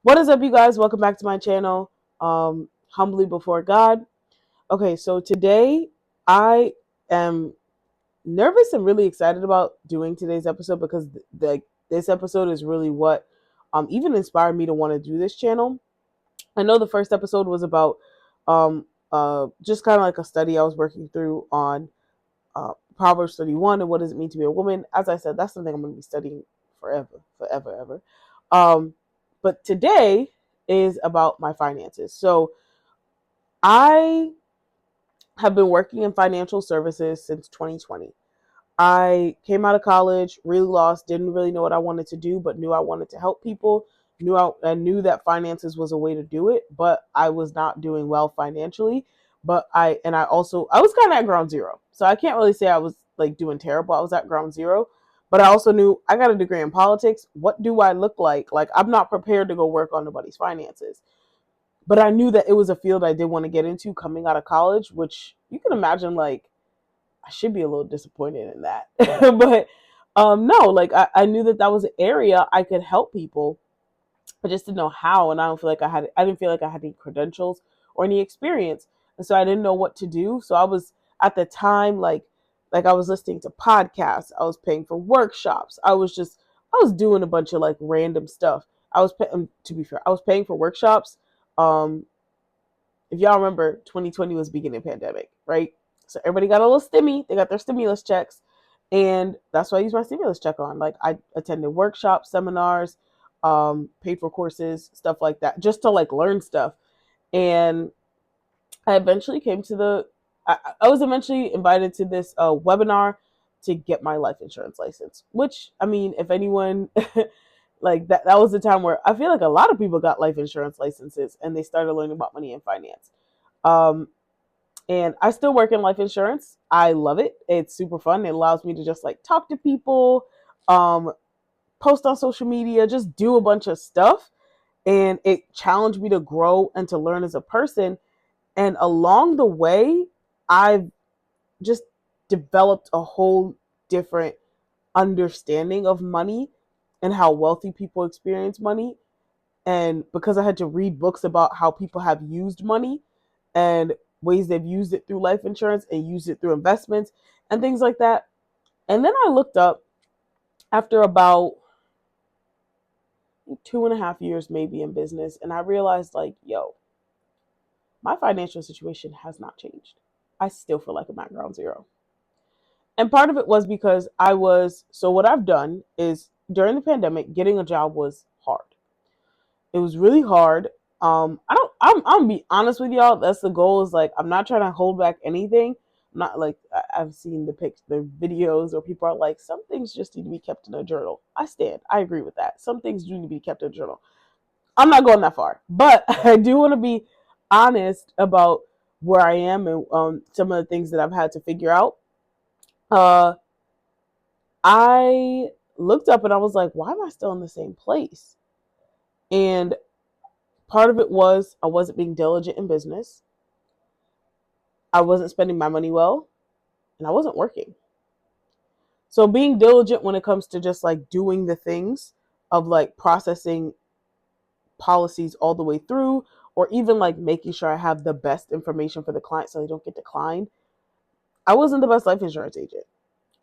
What is up, you guys? Welcome back to my channel, Humbly Before God. Okay, so today I am nervous and really excited about doing today's episode because this episode is really what even inspired me to want to do this channel. I know the first episode was about just kind of like a study I was working through on Proverbs 31 and what does it mean to be a woman. As I said, that's something I'm going to be studying forever, ever. Um, but today is about my finances. So I have been working in financial services since 2020. I came out of college, really lost, didn't really know what I wanted to do, but knew I wanted to help people. I knew that finances was a way to do it, but I was not doing well financially. But I was kind of at ground zero, so I can't really say I was like doing terrible. I was at ground zero, but I also knew I got a degree in politics. What do I look like? Like I'm not prepared to go work on nobody's finances. But I knew that it was a field I did want to get into coming out of college, which you can imagine like I should be a little disappointed in that. but no, like I knew that that was an area I could help people. I just didn't know how, and I didn't feel like I had any credentials or any experience, and so I didn't know what to do. So I was at the time like I was listening to podcasts, I was paying for workshops, I was doing a bunch of like random stuff. To be fair, I was paying for workshops. Um, if y'all remember, 2020 was beginning pandemic, right? So everybody got a little stimmy. They got their stimulus checks, and that's what I used my stimulus check on. Like I attended workshops, seminars, paid for courses, stuff like that, just to like learn stuff. And I eventually came to I was eventually invited to this webinar to get my life insurance license. Which I mean, if anyone like that was the time where I feel like a lot of people got life insurance licenses and they started learning about money and finance. Um, and I still work in life insurance. I love it. It's super fun. It allows me to just like talk to people, um, post on social media, just do a bunch of stuff. And it challenged me to grow and to learn as a person. And along the way, I've just developed a whole different understanding of money and how wealthy people experience money. And because I had to read books about how people have used money and ways they've used it through life insurance and used it through investments and things like that. And then I looked up after about 2.5 years maybe in business, and I realized like, yo, my financial situation has not changed. I still feel like I'm at ground zero. And part of it was because what I've done is during the pandemic, getting a job was hard. It was really hard. I'm gonna be honest with y'all. That's the goal. Is like I'm not trying to hold back anything. I'm not like I've seen the videos where people are like some things just need to be kept in a journal. I stand. I agree with that. Some things do need to be kept in a journal. I'm not going that far, but I do want to be honest about where I am and some of the things that I've had to figure out. Uh, I looked up and I was like, why am I still in the same place? And part of it was I wasn't being diligent in business. I wasn't spending my money well, and I wasn't working. So being diligent when it comes to just like doing the things of like processing policies all the way through, or even like making sure I have the best information for the client so they don't get declined. I wasn't the best life insurance agent.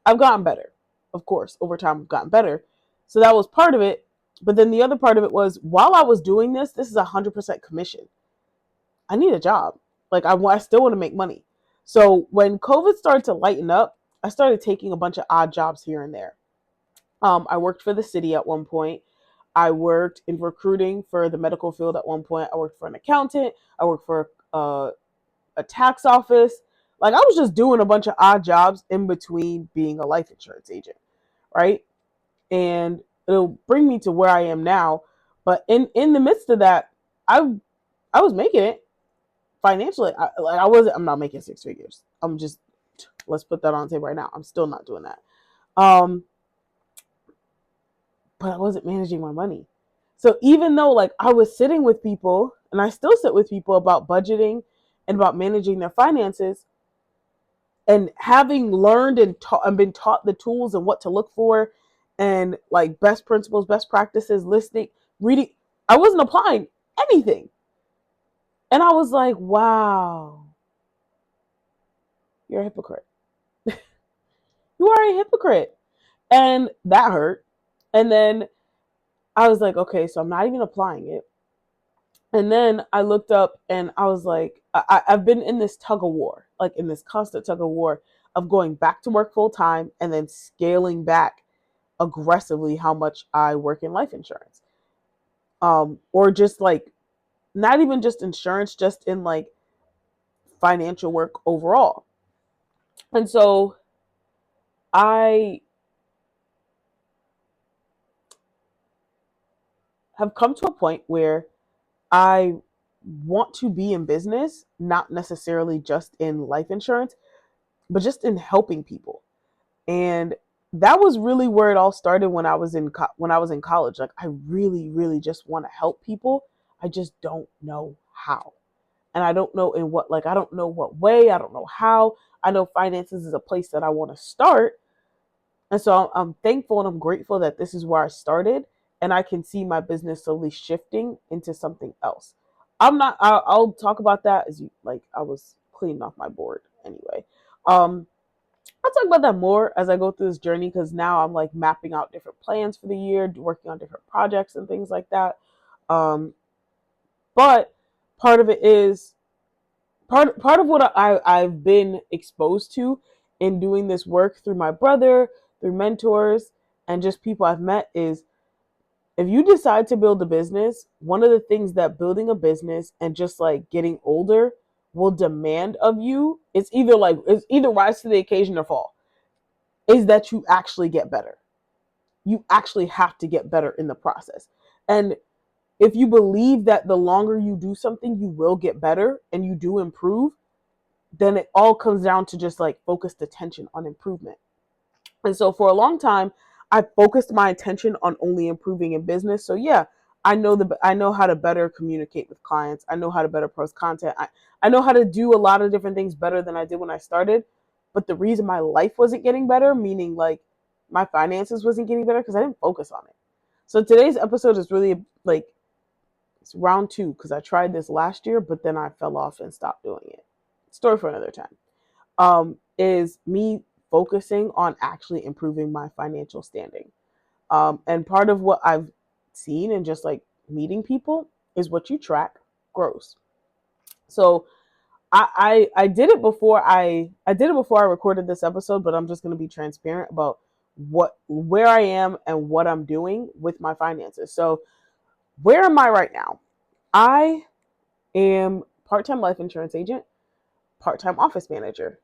I've gotten better. Of course, over time I've gotten better. So that was part of it. But then the other part of it was while I was doing this is 100% commission. I need a job. Like I still want to make money. So when COVID started to lighten up, I started taking a bunch of odd jobs here and there. I worked for the city at one point. I worked in recruiting for the medical field at one point. I worked for an accountant. I worked for a tax office. Like I was just doing a bunch of odd jobs in between being a life insurance agent, right? And it'll bring me to where I am now. But in the midst of that, I was making it financially. I'm not making six figures. I'm just let's put that on the table right now. I'm still not doing that. Um, but I wasn't managing my money. So even though like I was sitting with people and I still sit with people about budgeting and about managing their finances and having learned and been taught the tools and what to look for and like best principles, best practices, listening, reading. I wasn't applying anything. And I was like, wow, you're a hypocrite. You are a hypocrite. And that hurt. And then I was like, okay, so I'm not even applying it. And then I looked up and I was like, I've been in this tug of war, like in this constant tug of war of going back to work full time and then scaling back aggressively how much I work in life insurance. Or just like not even just insurance, just in like financial work overall. And so I have come to a point where I want to be in business, not necessarily just in life insurance, but just in helping people. And that was really where it all started when I was in college. Like I really, really just want to help people. I just don't know how. And I don't know in what, like, I don't know what way, I don't know how. I know finances is a place that I want to start. And so I'm thankful and I'm grateful that this is where I started and I can see my business slowly shifting into something else. I'll talk about that as you, like, I was cleaning off my board anyway. I'll talk about that more as I go through this journey because now I'm like mapping out different plans for the year, working on different projects and things like that. Um, but part of it is part of what I've been exposed to in doing this work through my brother, through mentors, and just people I've met is if you decide to build a business, one of the things that building a business and just like getting older will demand of you, it's either rise to the occasion or fall, is that you actually get better. You actually have to get better in the process. And if you believe that the longer you do something, you will get better and you do improve, then it all comes down to just like focused attention on improvement. And so for a long time, I focused my attention on only improving in business. So yeah, I know how to better communicate with clients. I know how to better post content. I know how to do a lot of different things better than I did when I started. But the reason my life wasn't getting better, meaning like my finances wasn't getting better, because I didn't focus on it. So today's episode is really like it's round two because I tried this last year, but then I fell off and stopped doing it. Story for another time. Is me focusing on actually improving my financial standing. And part of what I've seen and just like meeting people is what you track grows. So I did it before I did it before I recorded this episode, but I'm just going to be transparent about where I am and what I'm doing with my finances. So where am I right now? I am part-time life insurance agent, part-time office manager,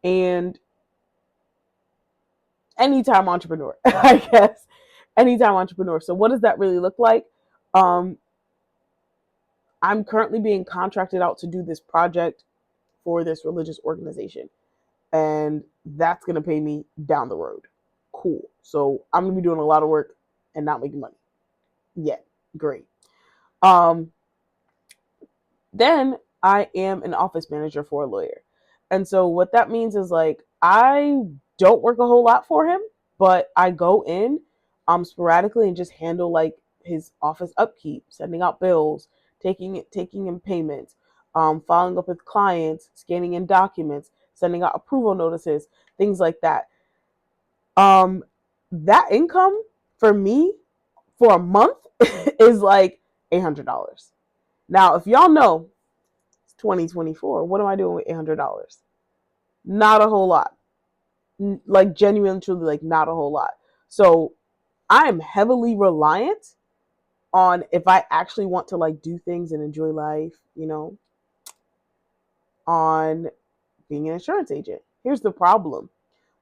and anytime entrepreneur, I guess. Anytime entrepreneur. So what does that really look like? Um, I'm currently being contracted out to do this project for this religious organization. And that's going to pay me down the road. Cool. So I'm going to be doing a lot of work and not making money yet. Great. Um, then I am an office manager for a lawyer. And so what that means is like I don't work a whole lot for him, but I go in sporadically and just handle like his office upkeep, sending out bills, taking in payments, following up with clients, scanning in documents, sending out approval notices, things like that. Um that income for me for a month is like $800. Now, if y'all know 2024. What am I doing with $800? Not a whole lot. Like genuinely, truly, like not a whole lot. So I am heavily reliant on if I actually want to like do things and enjoy life, on being an insurance agent. Here's the problem.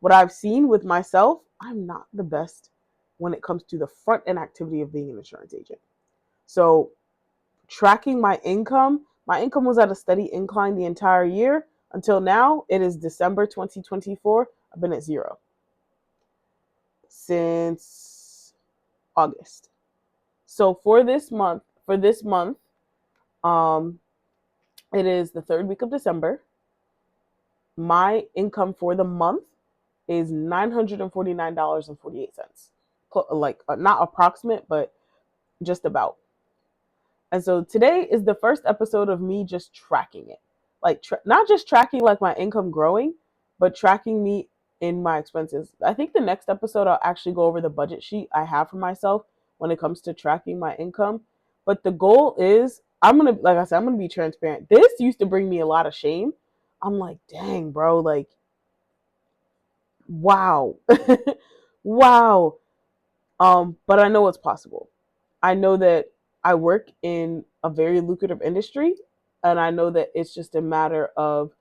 What I've seen with myself, I'm not the best when it comes to the front end activity of being an insurance agent. So tracking my income was at a steady incline the entire year until now. It is December 2024. I've been at zero since August. So for this month, um, it is the third week of December. My income for the month is $949.48. Like not approximate, but just about. And so today is the first episode of me just tracking it. Like, not just tracking like my income growing, but tracking me in my expenses. I think the next episode I'll actually go over the budget sheet I have for myself when it comes to tracking my income. But the goal is, like I said, I'm gonna be transparent. This used to bring me a lot of shame. I'm like, dang, bro, like, wow. Wow. But I know it's possible. I know that I work in a very lucrative industry, and I know that it's just a matter of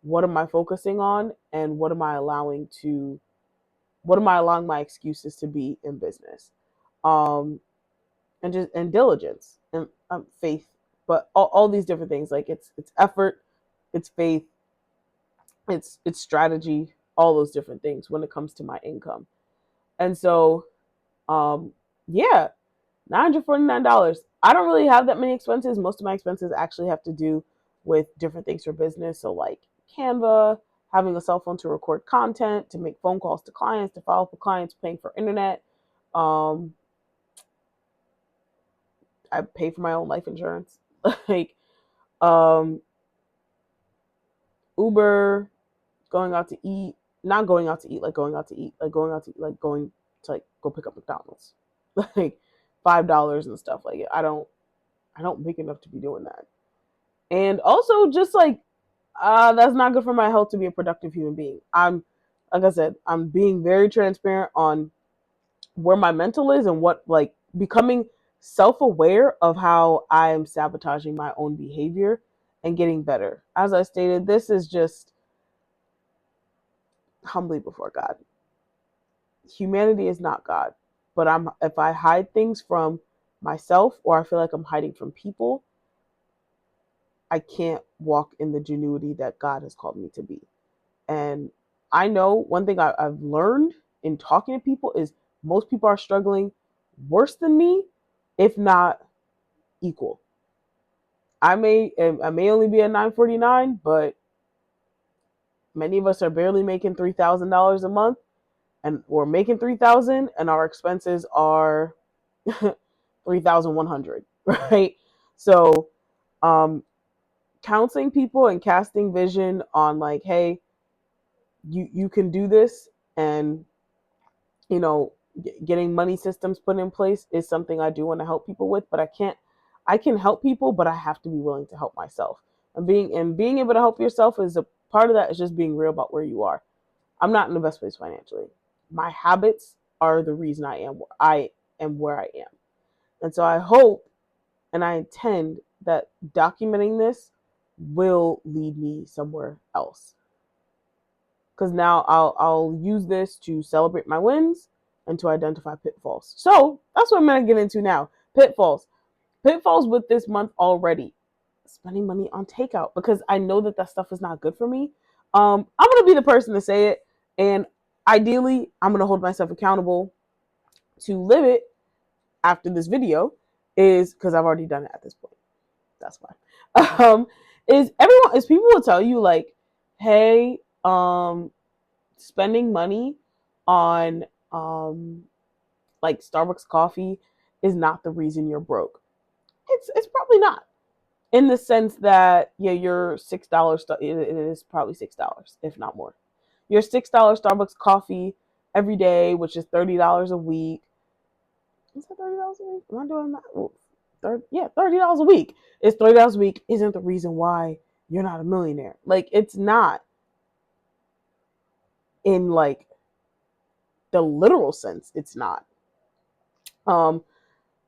what am I focusing on and what am I allowing my excuses to be in business. Um and diligence and faith, but all these different things, like it's effort, it's faith, it's strategy, all those different things when it comes to my income. And so um yeah, $949. I don't really have that many expenses. Most of my expenses actually have to do with different things for business. So, like Canva, having a cell phone to record content, to make phone calls to clients, to follow up with clients, paying for internet. Um, I pay for my own life insurance. like um, Uber, going out to eat, not going out to eat, like going out to eat, like going out to eat, like going to like go pick up McDonald's, like $5 and stuff. Like I don't make enough to be doing that. And also just like that's not good for my health to be a productive human being. Like I said, I'm being very transparent on where my mental is and what, like, becoming self-aware of how I am sabotaging my own behavior and getting better. As I stated, this is just humbly before God. Humanity is not God, but if I hide things from myself, or I feel like I'm hiding from people, I can't walk in the genuity that God has called me to be. And I know one thing I've learned in talking to people is most people are struggling worse than me, if not equal. I may only be at 949, but many of us are barely making $3,000 a month, and we're making 3,000, and our expenses are 3,100, right? So, um, counseling people and casting vision on, like, hey, you can do this, and you know, getting money systems put in place is something I do want to help people with, but I can help people, but I have to be willing to help myself. And being able to help yourself is a part of that, is just being real about where you are. I'm not in the best place financially. My habits are the reason I am where I am. And so I hope and I intend that documenting this will lead me somewhere else. Because now I'll use this to celebrate my wins and to identify pitfalls. So that's what I'm gonna get into now. Pitfalls with this month already. Spending money on takeout, because I know that stuff is not good for me. I'm gonna be the person to say it, and ideally, I'm gonna hold myself accountable to live it after this video. Is because I've already done it at this point. That's why. Is people will tell you, like, hey, spending money on like Starbucks coffee is not the reason you're broke. It's probably not, in the sense that, yeah, your $6, it is probably $6, if not more. Your $6 Starbucks coffee every day, which is $30 a week. Is that $30 a week? Am I doing that? Yeah, $30 a week. It's $30 a week isn't the reason why you're not a millionaire. Like, it's not, in like the literal sense. It's not. Um,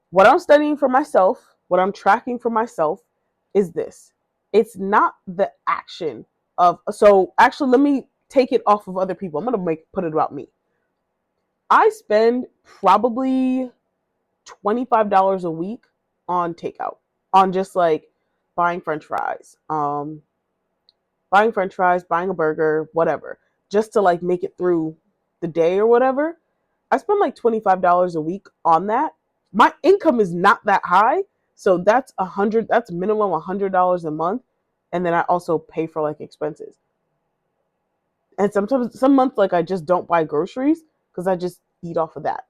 what I'm studying for myself, what I'm tracking for myself, is this. It's not the action of, so actually, let me take it off of other people. I'm going to put it about me. I spend probably $25 a week on takeout, on just like buying french fries, buying a burger, whatever, just to like make it through the day or whatever. I spend like $25 a week on that. My income is not that high, so that's minimum $100 a month, and then I also pay for like expenses. And sometimes some months, like, I just don't buy groceries because I just eat off of that.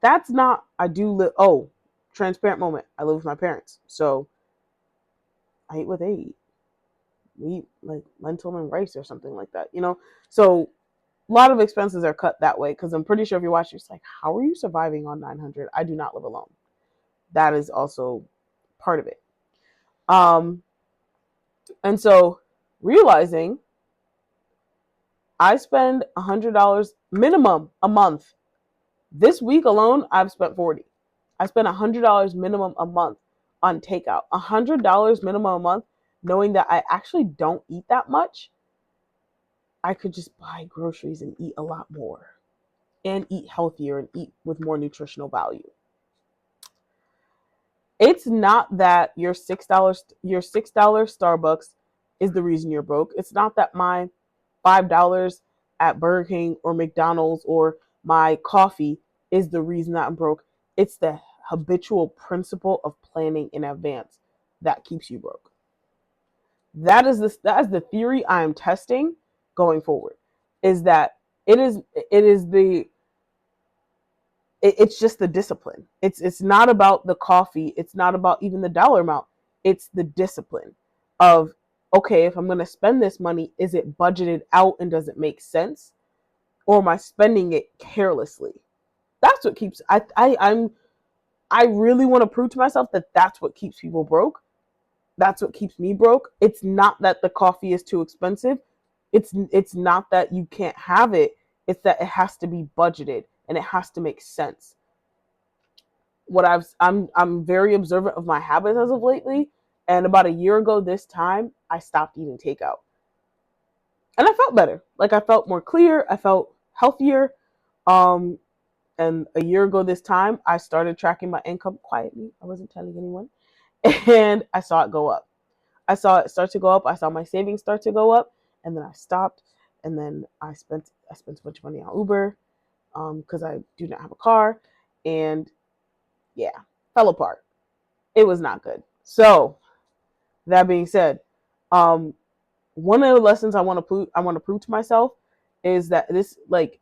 That's not, I do live. Oh, transparent moment. I live with my parents, so I eat what they eat. We eat like lentil and rice or something like that, So a lot of expenses are cut that way because I'm pretty sure if you watch, it's like, how are you surviving on 900? I do not live alone. That is also part of it. And so realizing I spend $100 minimum a month. This week alone, I've spent 40. I spent $100 minimum a month on takeout. $100 minimum a month, knowing that I actually don't eat that much. I could just buy groceries and eat a lot more and eat healthier and eat with more nutritional value. It's not that your $6 Starbucks is the reason you're broke. It's not that my $5 at Burger King or McDonald's or my coffee is the reason that I'm broke. It's the habitual principle of planning in advance that keeps you broke. That is the theory I am testing going forward. Is that it's just the discipline. It's not about the coffee. It's not about even the dollar amount. It's the discipline of, okay, if I'm going to spend this money, is it budgeted out and does it make sense? Or am I spending it carelessly? That's what keeps, I really want to prove to myself that that's what keeps people broke. That's what keeps me broke. It's not that the coffee is too expensive. It's not that you can't have it. It's that it has to be budgeted and it has to make sense. I'm very observant of my habits as of lately, and about a year ago this time, I stopped eating takeout. And I felt better. Like I felt more clear, I felt healthier. And a year ago this time, I started tracking my income quietly. I wasn't telling anyone. And I saw it go up. I saw it start to go up. I saw my savings start to go up, and then I stopped. And then I spent a bunch of money on Uber, because I do not have a car, and yeah, fell apart. It was not good. So that being said, one of the lessons I want to prove to myself is that this, like,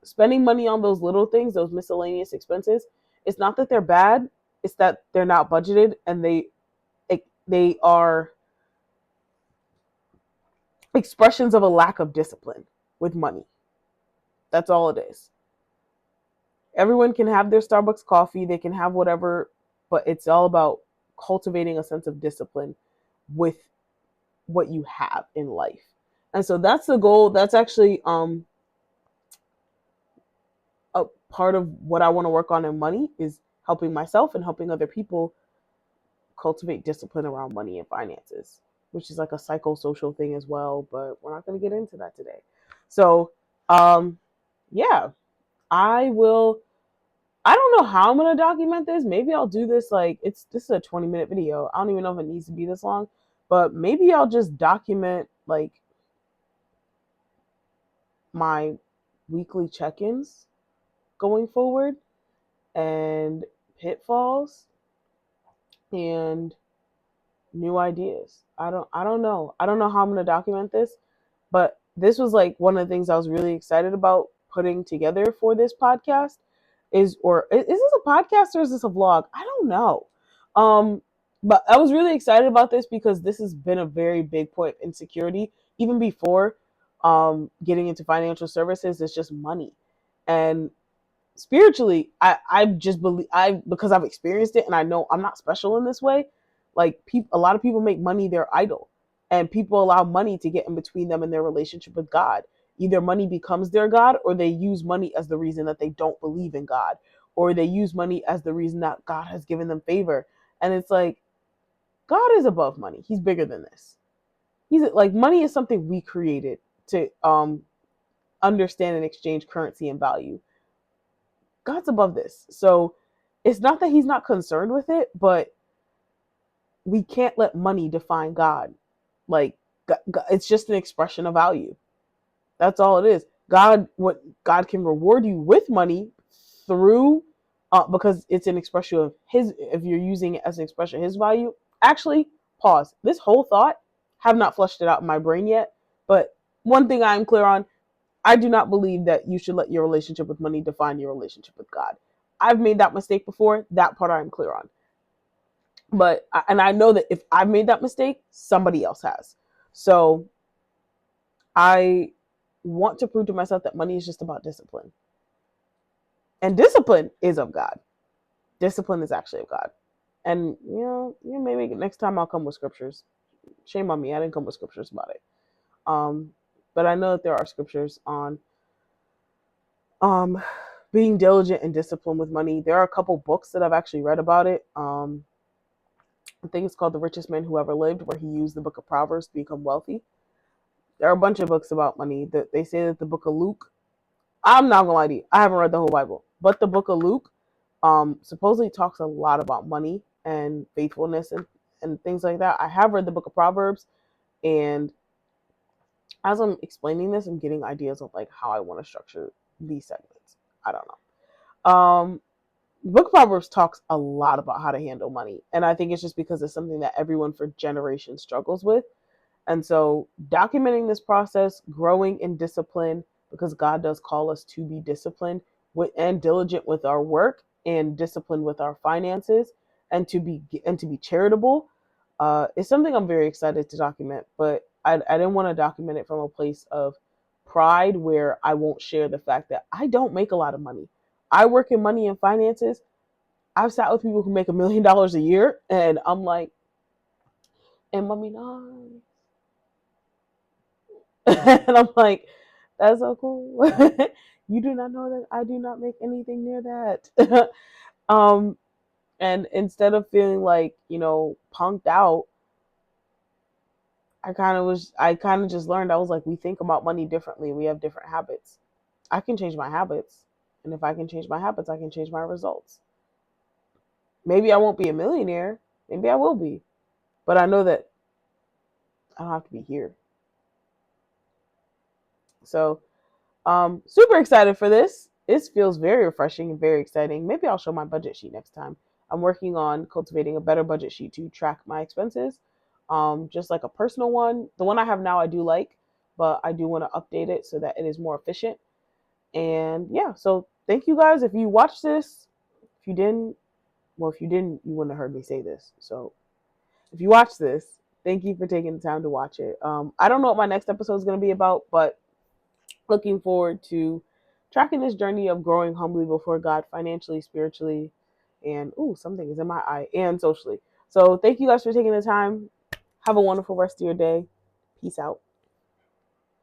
spending money on those little things, those miscellaneous expenses, it's not that they're bad. It's that they're not budgeted, and they are expressions of a lack of discipline with money. That's all it is. Everyone can have their Starbucks coffee, they can have whatever, but it's all about cultivating a sense of discipline with what you have in life. And so that's the goal. That's actually a part of what I want to work on in money, is helping myself and helping other people cultivate discipline around money and finances, which is like a psychosocial thing as well, but we're not going to get into that today. So, yeah, I will. I don't know how I'm going to document this. Maybe I'll do this this is a 20-minute video. I don't even know if it needs to be this long, but maybe I'll just document like my weekly check-ins going forward and pitfalls and new ideas. I don't know. I don't know how I'm going to document this, but this was like one of the things I was really excited about putting together for this podcast. Is this a podcast or is this a vlog? I don't know. But I was really excited about this because this has been a very big point of insecurity even before getting into financial services. It's just money. And spiritually, I just believe, because I've experienced it and I know I'm not special in this way. Like, a lot of people make money their idol, and people allow money to get in between them and their relationship with God. Either money becomes their God, or they use money as the reason that they don't believe in God, or they use money as the reason that God has given them favor. And it's like, God is above money. He's bigger than this. He's like, money is something we created to understand and exchange currency and value. God's above this. So it's not that he's not concerned with it, but we can't let money define God. Like, it's just an expression of value. That's all it is. God can reward you with money through, because it's an expression of his, if you're using it as an expression of his value. Actually, pause. This whole thought, have not flushed it out in my brain yet, but one thing I'm clear on, I do not believe that you should let your relationship with money define your relationship with God. I've made that mistake before. That part I'm clear on. And I know that if I've made that mistake, somebody else has. So I want to prove to myself that money is just about discipline. And discipline is of God. Discipline is actually of God. And maybe next time I'll come with scriptures. Shame on me, I didn't come with scriptures about it. But I know that there are scriptures on being diligent and disciplined with money. There are a couple books that I've actually read about it. I think it's called The Richest Man Who Ever Lived, where he used the book of Proverbs to become wealthy. There are a bunch of books about money. That they say that the book of Luke, I'm not gonna lie to you, I haven't read the whole Bible, but the book of Luke supposedly talks a lot about money and faithfulness and things like that. I have read the book of Proverbs, and as I'm explaining this, I'm getting ideas of like how I want to structure these segments. I don't know. Book of Proverbs talks a lot about how to handle money, and I think it's just because it's something that everyone for generations struggles with. And so documenting this process, growing in discipline, because God does call us to be disciplined and diligent with our work and disciplined with our finances, and to be charitable, is something I'm very excited to document. But I didn't want to document it from a place of pride where I won't share the fact that I don't make a lot of money. I work in money and finances. I've sat with people who make $1 million a year, and I'm like, and mommy, no. And I'm like, that's so cool. You do not know that I do not make anything near that. um, and instead of feeling like, punked out, I kind of just learned, I was like, we think about money differently. We have different habits. I can change my habits. And if I can change my habits, I can change my results. Maybe I won't be a millionaire. Maybe I will be. But I know that I don't have to be here. So super excited for this. This feels very refreshing and very exciting. Maybe I'll show my budget sheet next time. I'm working on cultivating a better budget sheet to track my expenses. Just like a personal one. The one I have now I do like, but I do want to update it so that it is more efficient. And yeah, so thank you guys. If you watched this, if you didn't, you wouldn't have heard me say this. So if you watch this, thank you for taking the time to watch it. I don't know what my next episode is going to be about, but looking forward to tracking this journey of growing humbly before God, financially, spiritually, and something is in my eye, and socially. So thank you guys for taking the time. Have a wonderful rest of your day. Peace out.